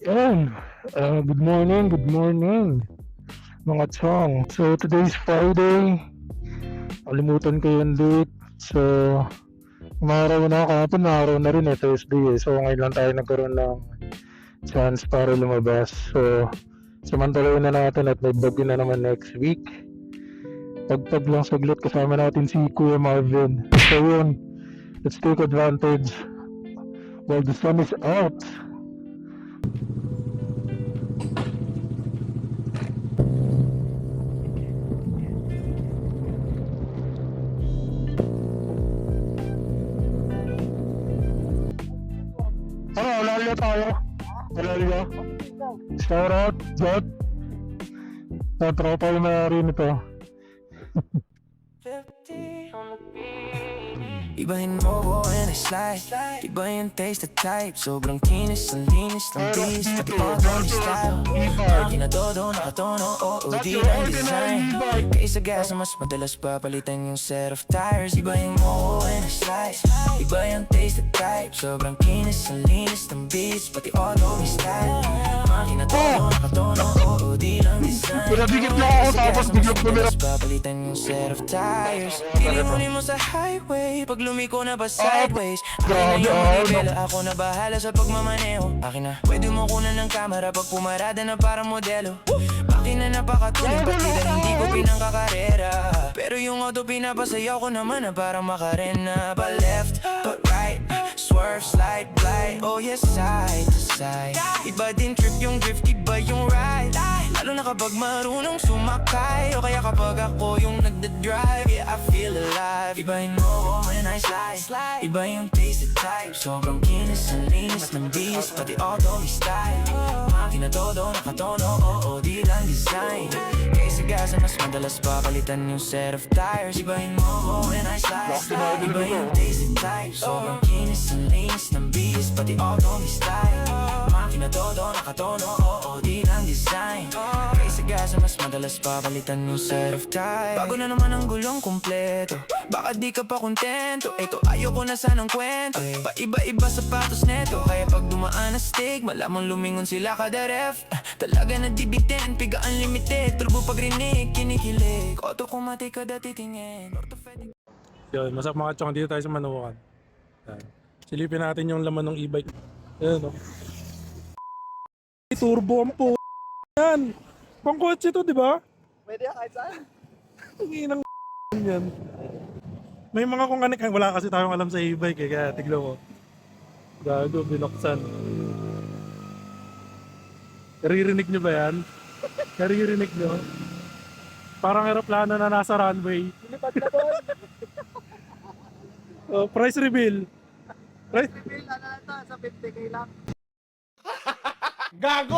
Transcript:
Yan. Good morning, mga chong. So, today's Friday. Kalimutan ko yung date. So, umaraw na, kahapon na araw na rin Thursday eh. So, ngayon lang tayo nagkaroon ng chance para lumabas. So, samantalain na natin at may bagyo na naman next week. Pagpag lang saglit kasama natin si Kuya Marvin. So, yun. Let's take advantage while the sun is out. Ano, Alalya tayo? Alalya? Shout out, Jot. Tropa yung may-ari nito. Ibahin mo and I slide. Iba yung taste at type. Sobrang kinis, ang linis ng beast. Pati all the style. Makina todo, nakatono, OOD ang design. Kaysa gas na mas madalas papalitan yung set of tires. Ibahin mo and I slide. Iba yung taste at type. Sobrang kinis, ang linis ng beast. Pati all the style. Makina todo, nakatono, OOD ang design. Pinabigit na ako tapos biglang tumira. Papalitan yung set of tires. Tilimunin mo sa highway pag lumiko na ba sideways. Akin na yung manibela, ako na bahala sa pagmamaneho. Akin na, pwede mo kunan ng camera pag pumarada na parang modelo. Akin na napakatuloy, partida hindi ko pinangkakarera. Pero yung auto pinapasayaw ko naman na parang makarena. Pa left, pa right, swerve, slide, glide. Oh yes, side to side. Iba din trip yung drift, iba yung ride. Lalo na kapag marunong sumakay. O kaya kapag ako yung nagda-drive. Yeah, I feel alive. Ibahin mo ko when I slide. Iba yung taste at type. Sobrang kinis, ang linis ng beast. Pati auto style. Makina todo, nakatono, OOD lang design. Kaysa gas mas madalas papalitan yung set of tires. Ibahin mo ko when I slide. Iba yung taste at type. Sobrang kinis, ang linis ng beast. Pati auto style. Makina todo, nakatono, OOD lang design. Kaysa gas mas madalas papalitan yung set of tires. Bago na naman ang gulong kumpleto. Baka di ka pa kontento. Eto ayoko na sanang kwento. Paiba-iba sapatos neto. Kaya pag dumaan na stick, malamang lumingon sila kada ref. Talaga na dibitin, piga unlimited. Turbo pag rinig, kinikilig. Automatic kada titingin. Orthopedic. Yun, masap mga chong, dito tayo sa Manukan. Yan. Silipin natin yung laman ng e-bike. Ayan o. Turbo ang po yan. Pangkotse to, di ba? Pwede kahit saan. Ang inang yan. May mga kung anik, wala kasi tayong alam sa e-bike eh, kaya tiglo ko. Gago, binuksan. Naririnig nyo ba yan? Naririnig nyo? Parang aeroplano na nasa runway. Lipad na doon. Oh, price reveal. Price? Reveal, ano lang to, sa 50k lang. Gago!